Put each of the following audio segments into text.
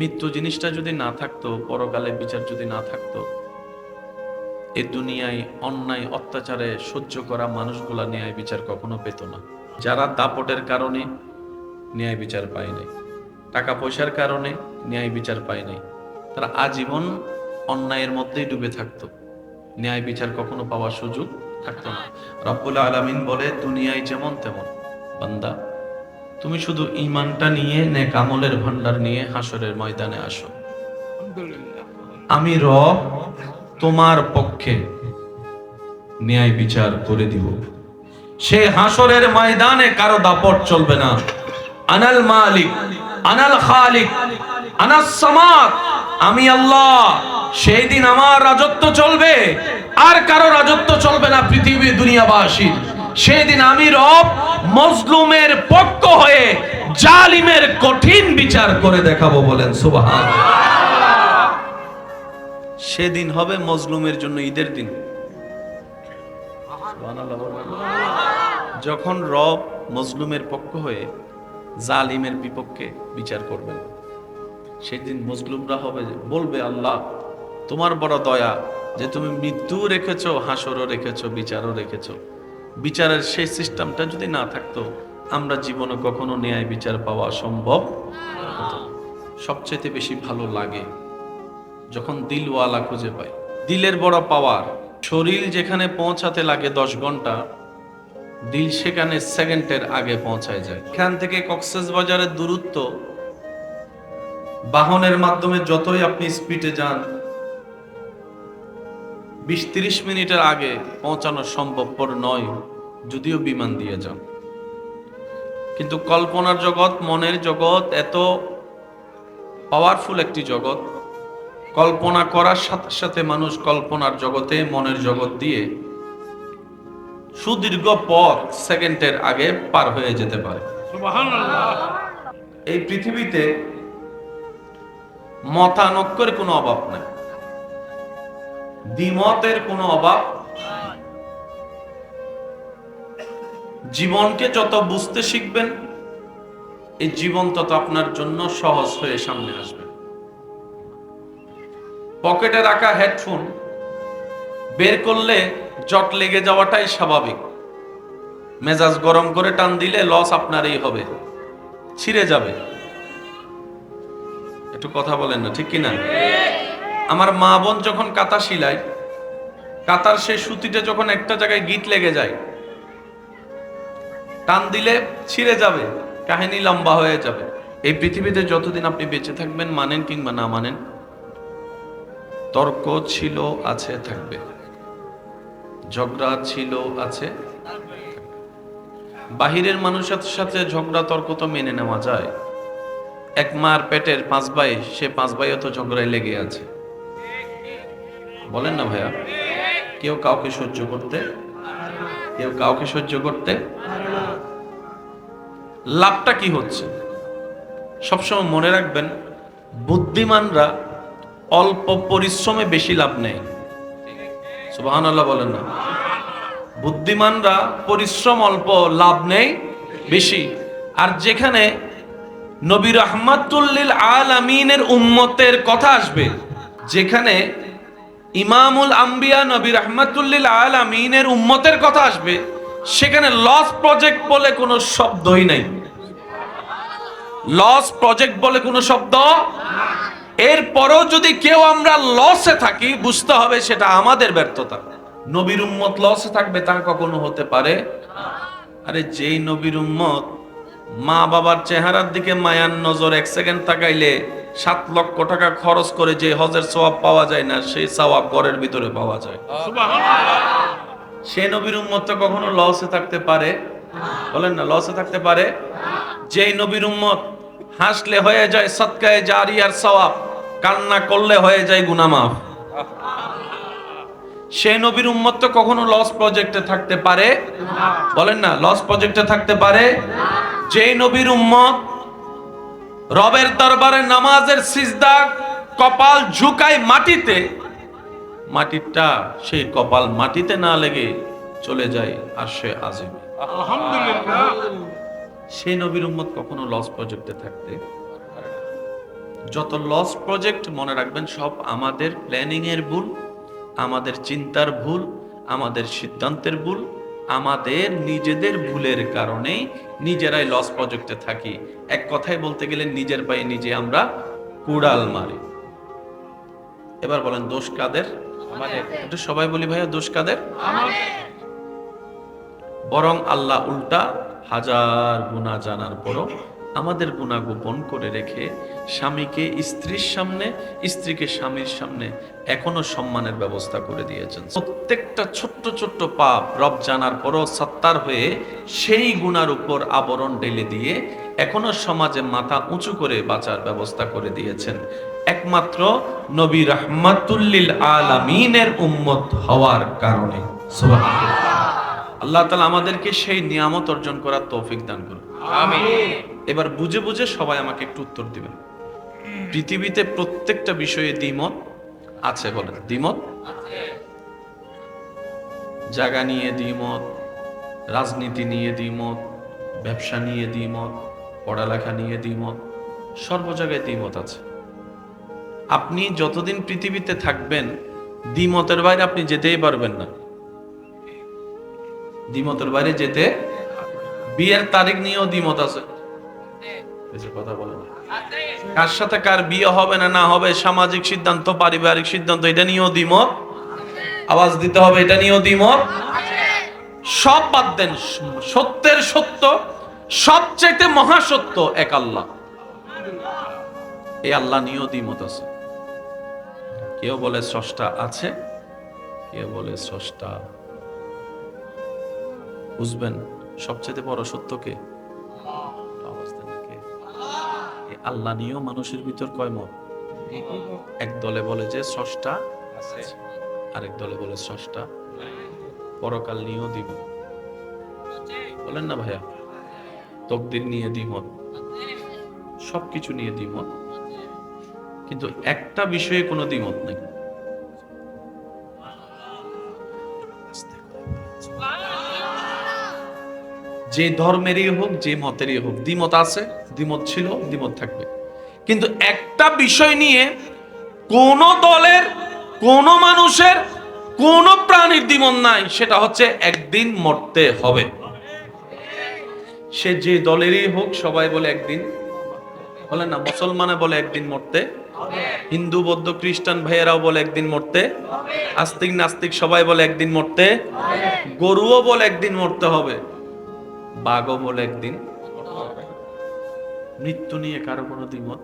মৃত্যু জিনিসটা যদি না থাকতো, পরকালে বিচার যদি না থাকতো, এই দুনিয়ায় অন্যায় অত্যাচারে সহ্য করা মানুষগুলা ন্যায় বিচার কখনো পেত না। যারা দাপটের কারণে ন্যায় বিচার পায় নাই, টাকা পয়সার কারণে ন্যায় বিচার পায় নাই, তারা আজীবন অন্যায়ের মধ্যেই ডুবে থাকতো, ন্যায় বিচার কখনো পাওয়ার সুযোগ থাকতো না। রব্বুল আলামিন বলে, দুনিয়ায় যেমন তেমন বান্দা, তুমি শুধু ঈমানটা নিয়ে নেক আমলের ভান্ডার নিয়ে হাসরের ময়দানে আসো, আমি রব তোমার পক্ষে ন্যায় বিচার করে দিব। সে হাসরের ময়দানে কারো দাপট চলবে না। আনাল মালিক, আনাল খালিক, আনাস সামাদ, আমি আল্লাহ। সেই দিন আমার রাজত্ব চলবে, আর কারো রাজত্ব চলবে না পৃথিবী দুনিয়াবাসীর। সেই দিন আমি রব মজলুমের পক্ষ হয়ে জালিমের কঠিন বিচার করে দেখাবো। বলেন সুবহানাল্লাহ। সেদিন হবে মজলুমের জন্য ঈদের দিন। যখন রব মজলুমের পক্ষ হয়ে জালিমের বিপক্ষে বিচার করবেন, সেদিন মজলুমরা হবে বলবে, আল্লাহ তোমার বড় দয়া যে তুমি মৃত্যু রেখেছো, হাসরও রেখেছো, বিচারও রেখেছো। বিচারের সেই সিস্টেমটা যদি না থাকতো, আমরা জীবনে কখনো ন্যায় বিচার পাওয়া সম্ভব হতো না। সবচেয়ে বেশি ভালো লাগে যখন দিলওয়ালা খুঁজে পাই। দিলের বড় পাওয়ার। শরীর যেখানে পৌঁছাতে লাগে 10 ঘন্টা, দিল সেখানে সেকেন্ডের আগে পৌঁছায় যায়। এখান থেকে কক্সবাজারের দূরত্ব বাহনের মাধ্যমে যতই আপনি স্পিডে যান, 20-30 মিনিটের আগে পৌঁছানো সম্ভবপর নয়, যদিও বিমান দিয়ে যান। কিন্তু কল্পনার জগৎ, মনের জগৎ এত পাওয়ারফুল একটি জগৎ, কল্পনা করার সাথে সাথে মানুষ কল্পনার জগতে, মনের জগৎ দিয়ে সুদীর্ঘ পথ সেকেন্ডের আগে পার হয়ে যেতে পারে। সুবহানাল্লাহ। এই পৃথিবীতে মতানৈক্যের কোনো অভাব নাই, দ্বিমতের কোনো অভাব। জীবনকে যত বুঝতে শিখবেন, এই জীবন তত আপনার জন্য সহজ হয়ে সামনে আসবে। পকেটে রাখা হেডফোন বের করলে জট লেগে যাওয়াটাই স্বাভাবিক। মেজাজ গরম করে টান দিলে লস আপনারই হবে, ছিঁড়ে যাবে। একটু কথা বলেন না, ঠিক কিনা? আমার মা বোন যখন কাঁথা সিলায়, কাঁথার সেই সুতিটা যখন একটা জায়গায় গিট লেগে যায়, টান দিলে ছিঁড়ে যাবে, কাহিনী লম্বা হয়ে যাবে। এই পৃথিবীতে যতদিন আপনি বেঁচে থাকবেন, মানেন কিংবা না মানেন, তর্ক ছিল, আছে, থাকবে। ঝগড়া ছিল, আছে। বাহিরের মানুষের সাথে ঝগড়া তর্ক তো মেনে নেওয়া যায়। এক মার পেটের 5 ভাই, সে 5 ভাইও তো ঝগড়ায় লেগে আছে। বলেন না ভাইয়া? কেউ কাউকে সহ্য করতে, কেউ কাউকে সহ্য করতে। লাভটা কি হচ্ছে? সবসময় মনে রাখবেন, বুদ্ধিমানরা অল্প পরিশ্রমে বেশি লাভ নেয়। সুবহানাল্লাহ বলেন না? বুদ্ধিমানরা পরিশ্রম অল্প, লাভ নেই বেশি। আর যেখানে নবী রাহমাতুল লিল আলামিনের উম্মতের কথা আসবে, যেখানে ইমামুল আম্বিয়া নবী রাহমাতুল লিল আলামিনের উম্মতের কথা আসবে, সেখানে লস প্রজেক্ট বলে কোনো শব্দই নাই। লস প্রজেক্ট বলে কোনো শব্দ। এরপরও যদি কেউ আমরা লসে থাকি, বুঝতে হবে সেটা আমাদের ব্যর্থতা। নবীর উম্মত লসে থাকবে তা কখনো হতে পারে? আরে যেই নবীর উম্মত মা বাবার চেহারার দিকে মায়ার নজর 1 সেকেন্ড তাকাইলে 7 লক্ষ টাকা খরচ করে যে হজের সওয়াব পাওয়া যায় না, সেই সওয়াব ঘরের ভিতরে পাওয়া যায়। সুবহানাল্লাহ। সে নবীর উম্মত তো কখনো লসে থাকতে পারে? বলেন না, লসে থাকতে পারে? যেই নবীর উম্মত হাসলে হয়ে যায় সদকায়ে জারিয়ার সওয়াব, কান্না করলে হয়ে যায় গুনাহ মাফ, সেই নবীর উম্মত তো কখনো লস প্রজেক্টে থাকতে পারে? বলেন না, লস প্রজেক্টে থাকতে পারে? যেই নবীর উম্মত রবের দরবারে নামাজের সিজদা কপাল ঝুঁকায় মাটিতে, মাটিটা সেই কপাল মাটিতে না লেগে চলে যায় আরশে আজিমে। আলহামদুলিল্লাহ। সেই নবীর উম্মত কখনো লস প্রজেক্টে থাকতে পারে না। যত লস প্রজেক্ট মনে রাখবেন সব আমাদের প্ল্যানিং এর ভুল, আমাদের চিন্তার ভুল, আমাদের সিদ্ধান্তের ভুল, আমাদের নিজেদের ভুলের কারণে নিজেরাই লস প্রজেক্টে থাকি। এক কথায় বলতে গেলে নিজের পায়ে নিজে আমরা কুড়াল মারি। এবার বলেন দোষ কাদের? আমাদের। এটা সবাই বলি ভাইয়া, দোষ কাদের? আমাদের। বরং আল্লাহ উল্টা হাজার গুনাহ জানার পরও আমাদের গুনাহ গোপন করে রেখে স্বামীকে স্ত্রীর সামনে, স্ত্রীকে স্বামীর সামনে এখনো সম্মানের ব্যবস্থা করে দিয়েছেন। প্রত্যেকটা ছোট্ট ছোট্ট পাপ রব জানার পরও সত্তার হয়ে সেই গুনার উপর আবরণ ঢেলে দিয়ে এখনো সমাজে মাথা উঁচু করে বাঁচার ব্যবস্থা করে দিয়েছেন একমাত্র নবী রাহমাতুল্লিল আলামিনের উম্মত হওয়ার কারণে। সুবহানাল্লাহ। আল্লাহ তাআলা আমাদেরকে সেই নিয়ামত অর্জন করার তৌফিক দান করুন, আমিন। এবার বুঝে বুঝে সবাই আমাকে একটু উত্তর দিবেন। পৃথিবীতে প্রত্যেকটা বিষয়ে দ্বিমত আছে, বলেন দ্বিমত আছে। জায়গা নিয়ে দ্বিমত, রাজনীতি নিয়ে দ্বিমত, ব্যবসা নিয়ে দ্বিমত, পড়ালেখা নিয়ে দ্বিমত, সর্ব জায়গায় দ্বিমত আছে। আপনি যতদিন পৃথিবীতে থাকবেন দ্বিমতের বাইরে আপনি যেতেই পারবেন না। দ্বিমতের বাইরে যেতে, বিয়ের তারিখ নিয়েও দ্বিমত আছে, কথা বলেন কার সাথে কার বিয়ে হবে না না হবে, সামাজিক সিদ্ধান্ত, পারিবারিক সিদ্ধান্ত, এটা নিয়েও দ্বিমত, আওয়াজ দিতে হবে এটা নিয়েও দ্বিমত। সব বাদ দেন, সত্যের সত্য, সবচেয়ে মহাসত্য এক আল্লাহ, এই আল্লাহ নিয়েও দ্বিমত আছে। কেউ বলে স্রষ্টা আছে, কেউ বলে স্রষ্টা। বুঝবেন সবচেয়ে বড় সত্য কে? আল্লাহ নিয়েও মানুষের ভিতর কয় মত? এক দলে বলে যে স্রষ্টা আছে, আরেক দলে বলে স্রষ্টা। পরকাল নিয়েও দ্বিমত, বলেন না ভাইয়া? তকদির নিয়ে দ্বিমত, সবকিছু নিয়ে দ্বিমত, কিন্তু একটা বিষয়ে কোনো দ্বিমত নেই। যে ধর্মেরই হোক, যে মতেরই হোক, দ্বিমত আছে, দ্বিমত ছিল, দ্বিমত থাকবে। কিন্তু একটা বিষয় নিয়ে কোন দলের, কোন মানুষের, কোন প্রাণীর দ্বিমত নাই, সেটা হচ্ছে একদিন মরতে হবে। সে যে দলেরই হোক, সবাই বলে একদিন, বলে না মুসলমানে বলে একদিন মরতে, হিন্দু বৌদ্ধ খ্রিস্টান ভাইয়েরাও বলে একদিন মরতে, আস্তিক নাস্তিক সবাই বলে একদিন মরতে, গরুও বলে একদিন মরতে হবে, বাঘও বলে একদিন। মৃত্যু নিয়ে কারো কোনো দ্বিমত?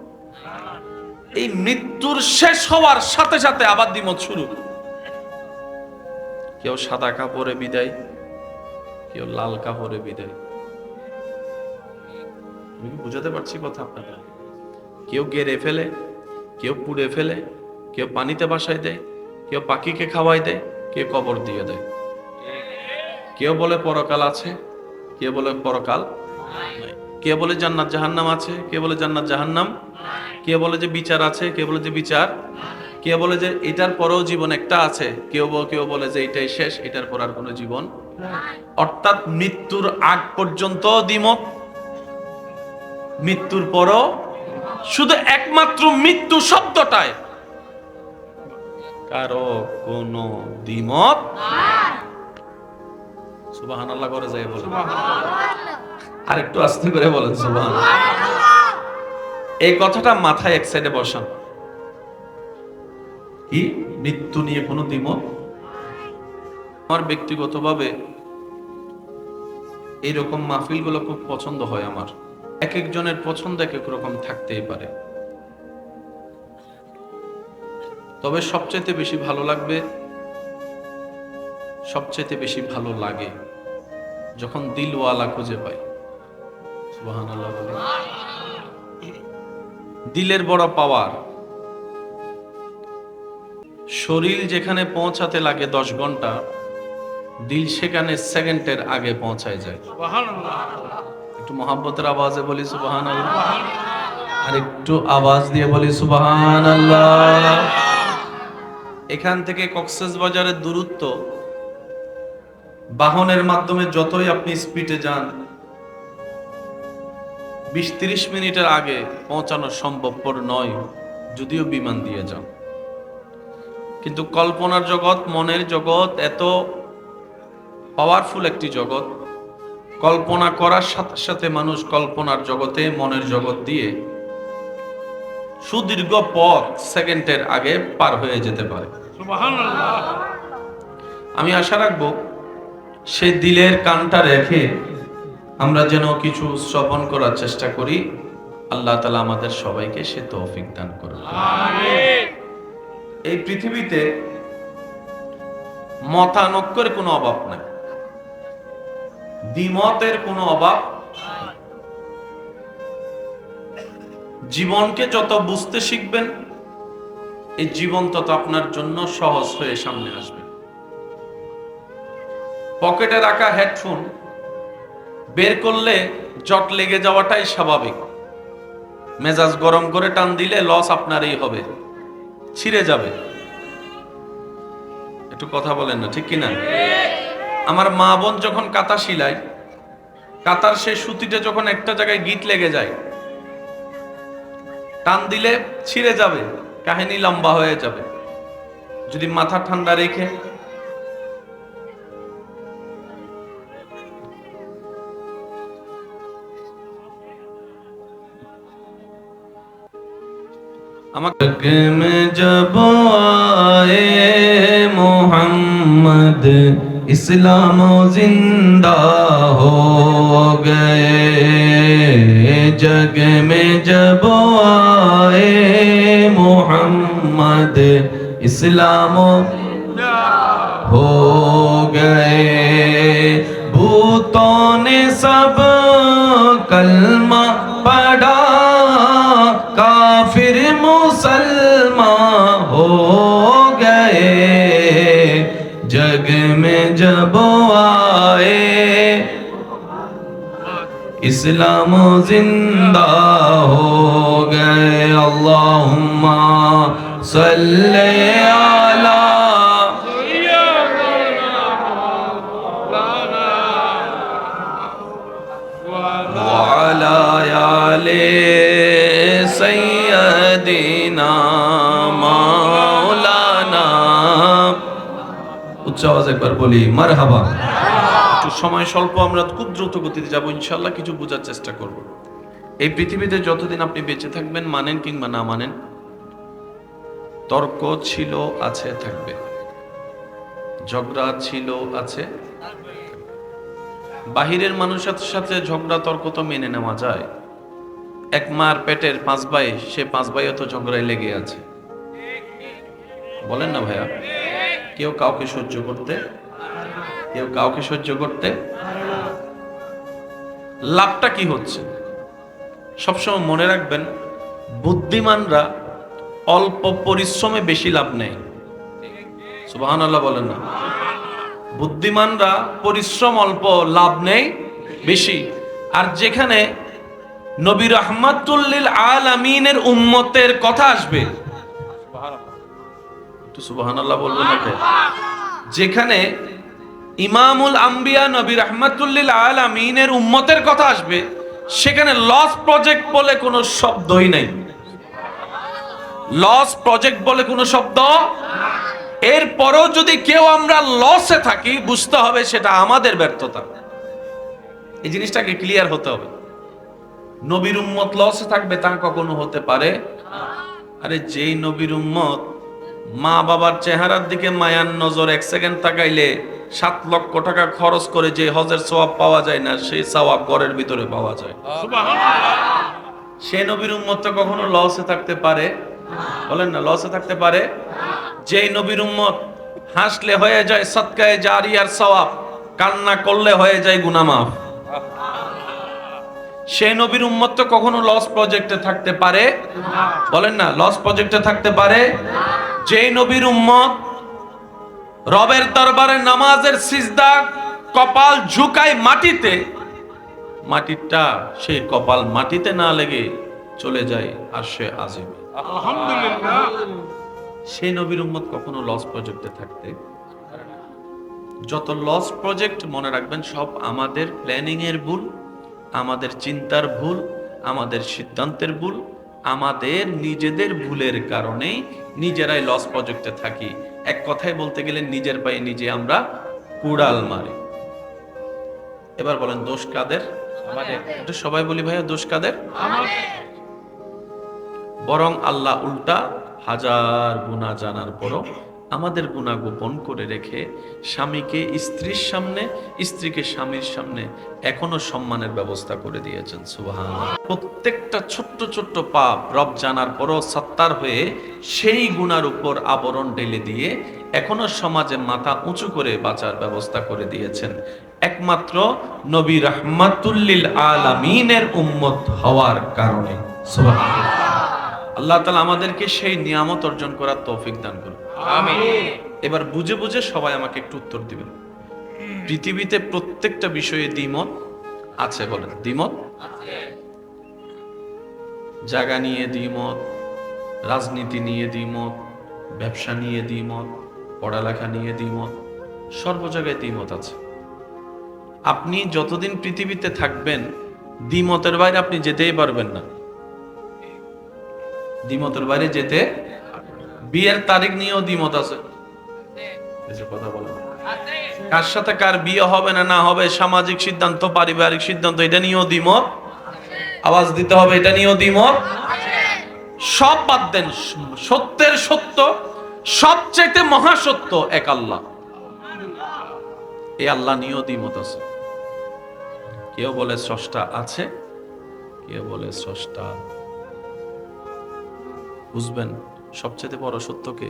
এই মৃত্যুর শেষ হওয়ার সাথে সাথে আবার দ্বিমত শুরু। কেউ সাদা কাপড়ে বিদায়, কেউ লাল কাপড়ে বিদায়। আমি কি বুঝাতে পারছি কথা আপনারা? কেউ গেড়ে ফেলে, কেউ পুড়ে ফেলে, কেউ পানিতে ভাসায় দেয়, কেউ পাখিকে খাওয়াই দেয়, কেউ কবর দিয়ে দেয়। কেউ বলে পরকাল আছে, কে বলে পরকাল নাই, কে বলে জান্নাত জাহান্নাম আছে, কে বলে জান্নাত জাহান্নাম, কে বলে যে বিচার আছে, কে বলে যে বিচার, কে বলে যে এটার পরেও জীবন একটা আছে, কেউ বলে যে এটাই শেষ, এটার পর আর কোনো জীবন নাই। অর্থাৎ মৃত্যুর আগ পর্যন্ত দ্বিমত, মৃত্যুর পরও শুধু একমাত্র মৃত্যু শব্দটায় কারো কোনো দ্বিমত নাই। সুবহানাল্লাহ করে যায় বলেন, আর একটু আস্তে করে বলেন সুবহানাল্লাহ। এই কথাটা মাথায় এক সাইডে বসান। কি মৃত্যু নিয়ে কোনো দ্বিমত? আমার ব্যক্তিগতভাবে এইরকম মাহফিলগুলো খুব পছন্দ হয় আমার। এক একজনের পছন্দ এক এক রকম থাকতেই পারে, তবে সবচেয়ে বেশি ভালো লাগবে, সবচেয়ে বেশি ভালো লাগে যখন দিলওয়ালা খুঁজে পাই। সুবহানাল্লাহ বলেন। দিলের বড় পাওয়ার। শরীর যেখানে পৌঁছাতে লাগে 10 ঘন্টা, দিল সেখানে সেকেন্ডের আগে পৌঁছায় যায়। সুবহানাল্লাহ। একটু মহব্বতের আওয়াজে বলি সুবহানাল্লাহ, আর একটু আওয়াজ দিয়ে বলি সুবহানাল্লাহ। এখান থেকে কক্সবাজারের দূরত্ব বাহনের মাধ্যমে যতই আপনি স্পিডে যান, 20-30 মিনিটের আগে পৌঁছানো সম্ভবপর নয়, যদিও বিমান দিয়ে যান। কিন্তু কল্পনার জগৎ, মনের জগৎ এত পাওয়ারফুল একটি জগৎ, কল্পনা করার সাথে সাথে মানুষ কল্পনার জগতে, মনের জগৎ দিয়ে সুদীর্ঘ পথ সেকেন্ডের আগে পার হয়ে যেতে পারে। সুবহানাল্লাহ। আমি আশা রাখবো সেই দিলের কানটা রেখে আমরা যেন কিছু শ্রবণ করার চেষ্টা করি। আল্লাহ তাআলা আমাদের সবাইকে সে তৌফিক দান করুন। আমিন। এই পৃথিবীতে মতানৈক্যের কোনো অভাব নাই, দ্বিমতের কোনো অভাব। জীবনকে যত বুঝতে শিখবেন, এই জীবন তত আপনার জন্য সহজ হয়ে সামনে আসবে। পকেটে রাখা হেডফোন বের করলে জট লেগে যাওয়াটাই স্বাভাবিক। মেজাজ গরম করে টান দিলে লস আপনারই হবে, ছিঁড়ে যাবে। একটু কথা বলেন না, ঠিক কিনা? আমার মা বোন যখন কাঁথা সিলায়, কাঁথার সেই সুতিটা যখন একটা জায়গায় গিট লেগে যায়, টান দিলে ছিঁড়ে যাবে, কাহিনী লম্বা হয়ে যাবে। যদি মাথা ঠান্ডা রেখে আমাকে में जब आए मोहम्मद इस्लाम जिंदा हो गए, जग में जब आए मोहम्मद इस्लाम हो गए, भूतों ने सब कलमा पढ़ा, काफिर मुसलमान हो गए, जग में जब आए इस्लाम जिंदा हो गए। अल्लाहुम्मा सल्ले अला वाला आले सय्यदिना মাওলানা। উচ্চ আওয়াজ একবার বলি মারহাবা। একটু সময় স্বল্প, আমরা খুব দ্রুত গতিতে যাব ইনশাআল্লাহ, কিছু বোঝার চেষ্টা করব। এই পৃথিবীতে যতদিন আপনি বেঁচে থাকবেন, মানেন কিংবা না মানেন, তর্ক ছিল, আছে, থাকবে। ঝগড়া ছিল, আছে। বাহিরের মানুষের সাথে ঝগড়া তর্ক তো মেনে নেওয়া যায়। এক মার পেটের 5 ভাই, সে 5 ভাইও তো ঝগড়ায় লেগে আছে। বলেন না ভাইয়া? কেউ কাউকে সহ্য করতে, কেউ কাউকে সহ্য করতে। লাভটা কি হচ্ছে? সবসময় মনে রাখবেন, বুদ্ধিমানরা অল্প পরিশ্রমে বেশি লাভ নেয়। সুবহানাল্লাহ বলেন না? বুদ্ধিমানরা পরিশ্রম অল্প, লাভ নেই বেশি। আর যেখানে নবী রাহমাতুল লিল আলামিনের উম্মতের কথা আসবে, একটু সুবহানাল্লাহ বলবেন না? যেখানে ইমামুল আম্বিয়া নবী রাহমাতুল লিল আলামিনের উম্মতের কথা আসবে, সেখানে লস প্রজেক্ট বলে কোনো শব্দই নাই। লস প্রজেক্ট বলে কোনো শব্দ। এরপরেও যদি কেউ আমরা লসে থাকি, বুঝতে হবে সেটা আমাদের ব্যর্থতা। এই জিনিসটাকে ক্লিয়ার হতে হবে। নবীর উম্মত লসে থাকবে তা কখনো হতে পারে? আরে যেই নবীর উম্মত মা বাবার চেহারার দিকে মায়ার নজর 1 সেকেন্ড তাকাইলে 7 লক্ষ টাকা খরচ করে যে হজের সওয়াব পাওয়া যায় না, সেই সওয়াব ঘরের ভিতরে পাওয়া যায়। সুবহানাল্লাহ। সেই নবীর উম্মত তো কখনো লসে থাকতে পারে? বলেন না, লসে থাকতে পারে? যেই নবীর উম্মত হাসলে হয়ে যায় সদকায়ে জারিয়ার সওয়াব, কান্না করলে হয়ে যায় গুনাহ মাফ, সেই নবীর উম্মত তো কখনো লস প্রজেক্টে থাকতে পারে? বলেন না, লস প্রজেক্টে থাকতে পারে? যেই নবীর উম্মত রবের দরবারে নামাজের সিজদা কপাল ঝুঁকায় মাটিতে, মাটিটা সেই কপাল মাটিতে না লেগে চলে যায় আরশে আজিমে। আলহামদুলিল্লাহ। সেই নবীর উম্মত কখনো লস প্রজেক্টে থাকতে। যত লস প্রজেক্ট মনে রাখবেন, সব আমাদের প্ল্যানিং এর ভুল, আমাদের চিন্তার ভুল, আমাদের সিদ্ধান্তের ভুল, আমাদের নিজেদের ভুলের কারণেই নিজেরাই লস প্রজেক্টে থাকি। এক কথায় বলতে গেলে নিজের পায়ে নিজে আমরা কুড়াল মারি। এবার বলেন দোষ কাদের? এটা সবাই বলি ভাইয়া, দোষ কাদের? বরং আল্লাহ উল্টা হাজার গুনাহ জানার পরও আমাদের গুনাহ গোপন করে রেখে স্বামীকে স্ত্রীর সামনে, স্ত্রীকে স্বামীর সামনে এখনো সম্মানের ব্যবস্থা করে দিয়েছেন। সুবহানাল্লাহ। প্রত্যেকটা ছোট্ট ছোট্ট পাপ রব জানার পরও সত্তার হয়ে সেই গুনার উপর আবরণ ঢেলে দিয়ে এখনো সমাজে মাথা উঁচু করে বাঁচার ব্যবস্থা করে দিয়েছেন একমাত্র নবী রাহমাতুল লিল আলামিনের উম্মত হওয়ার কারণে। সুবহানাল্লাহ। আল্লাহ তাআলা আমাদেরকে সেই নিয়ামত অর্জন করার তৌফিক দান করুন, আমিন। এবার বুঝে বুঝে সবাই আমাকে একটু উত্তর দিবেন। পৃথিবীতে প্রত্যেকটা বিষয়ে দ্বিমত আছে, বলেন দ্বিমত আছে। জায়গা নিয়ে দ্বিমত, রাজনীতি নিয়ে দ্বিমত, ব্যবসা নিয়ে দ্বিমত, পড়ালেখা নিয়ে দ্বিমত, সর্ব জায়গায় দ্বিমত আছে। আপনি যতদিন পৃথিবীতে থাকবেন দ্বিমতের বাইরে আপনি যেতেই পারবেন না। দ্বিমতের বাইরে যেতে, বিয়ের তারিখ নিয়েও দ্বিমত আছে, কথা বলেন কার সাথে কার বিয়ে হবে না না হবে, সামাজিক সিদ্ধান্ত, পারিবারিক সিদ্ধান্ত, এটা নিয়েও দ্বিমত, আওয়াজ দিতে হবে এটা নিয়েও দ্বিমত। সব বাদ দেন, সত্যের সত্য, সবচেয়ে মহাসত্য এক আল্লাহ, এই আল্লাহ নিয়েও দ্বিমত আছে। কেউ বলে স্রষ্টা আছে, কেউ বলে স্রষ্টা। বুঝবেন সবচেয়ে বড় সত্য কে?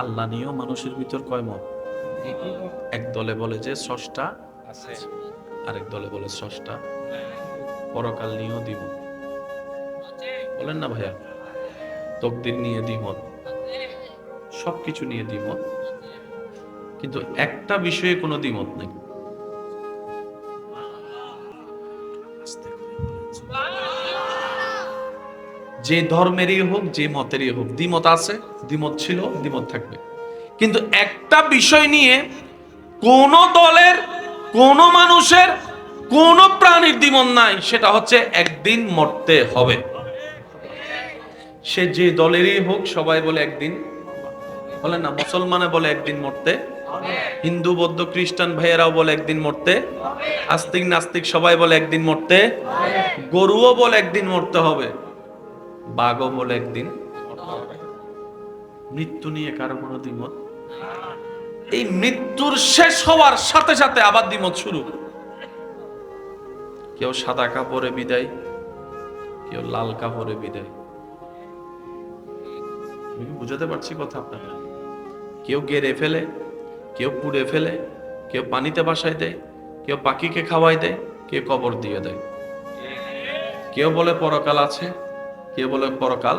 আল্লাহ নিয়েও মানুষের ভিতর কয় মত? এক দলে বলে যে স্রষ্টা আছে, আরেক দলে বলে স্রষ্টা। পরকাল নিয়েও দ্বিমত, বলেন না ভাইয়া? তকদির নিয়ে দ্বিমত, সবকিছু নিয়ে দ্বিমত, কিন্তু একটা বিষয়ে কোনো দ্বিমত নেই। যে ধর্মেরই হোক, যে মতেরই হোক, দ্বিমত আছে, দ্বিমত ছিল, দ্বিমত থাকবে। কিন্তু একটা বিষয় নিয়ে কোন দলের, কোন মানুষের, কোন প্রাণীর দ্বিমত নাই, সেটা হচ্ছে একদিন মরতে হবে। সে যে দলেরই হোক, সবাই বলে একদিন, বলে না মুসলমানে বলে একদিন মরতে, হিন্দু বৌদ্ধ খ্রিস্টান ভাইয়েরাও বলে একদিন মরতে, আস্তিক নাস্তিক সবাই বলে একদিন মরতে, গরুও বলে একদিন মরতে হবে, বাঘও বলে একদিন। মৃত্যু নিয়ে কারো কোনো দ্বিমত? এই মৃত্যুর শেষ হওয়ার সাথে সাথে আবার দ্বিমত শুরু। কেউ সাদা কাপড়ে বিদায়, কেউ লাল কাপড়ে বিদায়। বুঝাতে পারছি কথা আপনারা? কেউ গেড়ে ফেলে, কেউ পুড়ে ফেলে, কেউ পানিতে ভাসায় দেয়, কেউ পাখিকে খাওয়াই দেয়, কেউ কবর দিয়ে দেয়। কেউ বলে পরকাল আছে, কে বলে পরকাল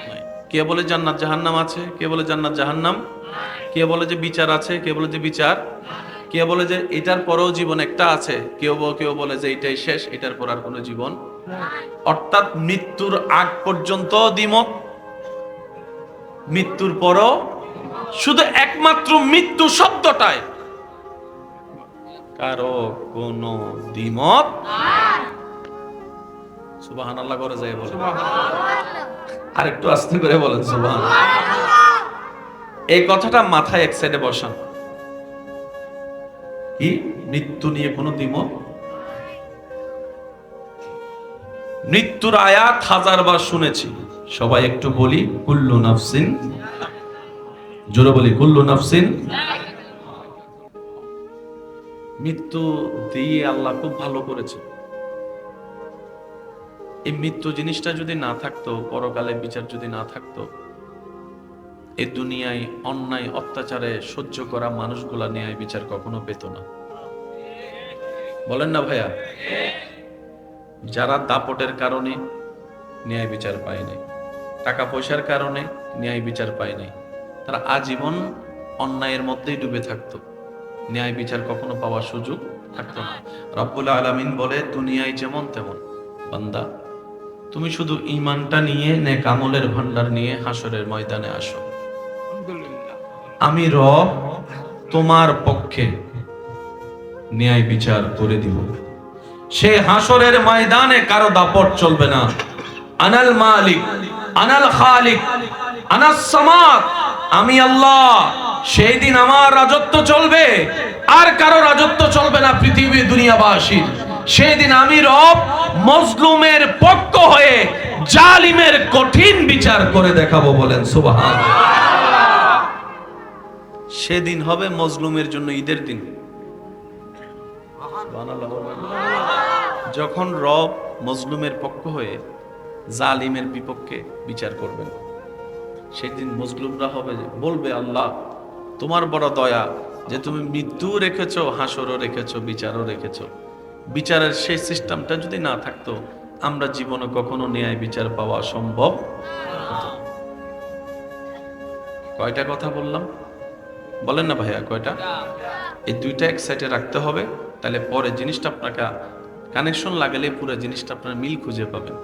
নাই, কে বলে জান্নাত জাহান্নাম আছে, কে বলে জান্নাত জাহান্নাম, কে বলে যে বিচার আছে, কে বলে যে বিচার, কে বলে যে এটার পরেও জীবন একটা আছে, কেউ বলে যে এটাই শেষ, এটার পর আর কোনো জীবন। অর্থাৎ মৃত্যুর আগ পর্যন্ত দ্বিমত, মৃত্যুর পরও শুধু একমাত্র মৃত্যু শব্দটায় কারো কোনো দ্বিমত। সুবহানাল্লাহ করে যায় বলেন, আর একটু আস্তে করে বলেন সুবহানাল্লাহ। এই কথাটা মাথায় এক সাইডে বসান। কি মৃত্যু নিয়ে কোনো দ্বিমত? মৃত্যুর আয়াত হাজারবার শুনেছি, সবাই একটু বলি কুল্লু নাফসিন, জোরে বলি কুল্লু নাফসিন। মৃত্যু দিয়ে আল্লাহ খুব ভালো করেছে। এই মৃত্যু জিনিসটা যদি না থাকতো, পরকালে বিচার যদি না থাকতো, এই দুনিয়ায় অন্যায় অত্যাচারে সহ্য করা মানুষগুলা ন্যায় বিচার কখনো পেত না। বলেন না ভাইয়া? যারা দাপটের কারণে ন্যায় বিচার পায় নাই, টাকা পয়সার কারণে ন্যায় বিচার পায় নাই, তারা আজীবন অন্যায়ের মধ্যেই ডুবে থাকতো, ন্যায় বিচার কখনো পাওয়ার সুযোগ থাকতো না। রব্বুল আলামিন বলে দুনিয়ায় যেমন তেমন, বান্দা তুমি শুধু ঈমানটা নিয়ে, নেক আমলের ভান্ডার নিয়ে হাসরের ময়দানে আসো, আমি রব তোমার পক্ষে ন্যায় বিচার করে দিব। সে হাসরের ময়দানে কারো দাপট চলবে না। আনাল মালিক, আনাল খালিক, আনাস সামাদ, আমি আল্লাহ। সেই দিন আমার রাজত্ব চলবে, আর কারো রাজত্ব চলবে না পৃথিবী দুনিয়াবাসীর। সেই দিন আমি রব মজলুমের পক্ষ হয়ে জালিমের কঠিন বিচার করে দেখাবো। বলেন সুবহানাল্লাহ। সেদিন হবে মজলুমের জন্য ঈদের দিন। সুবহানাল্লাহ। যখন রব মজলুমের পক্ষ হয়ে জালিমের বিপক্ষে বিচার করবেন, সেদিন মজলুমরা হবে বলবে, আল্লাহ তোমার বড় দয়া যে তুমি মৃত্যু রেখেছো, হাসরও রেখেছো, বিচারও রেখেছো। বিচারের সেই সিস্টেমটা যদি না থাকতো, আমরা জীবনে কখনো ন্যায় বিচার পাওয়া সম্ভব হতো। কয়টা কথা বললাম বলেন না ভাইয়া, কয়টা? এই দুইটা এক সাইডে রাখতে হবে, তাহলে পরে জিনিসটা আপনাকে কানেকশন লাগালে পুরো জিনিসটা আপনার মিল খুঁজে পাবেন।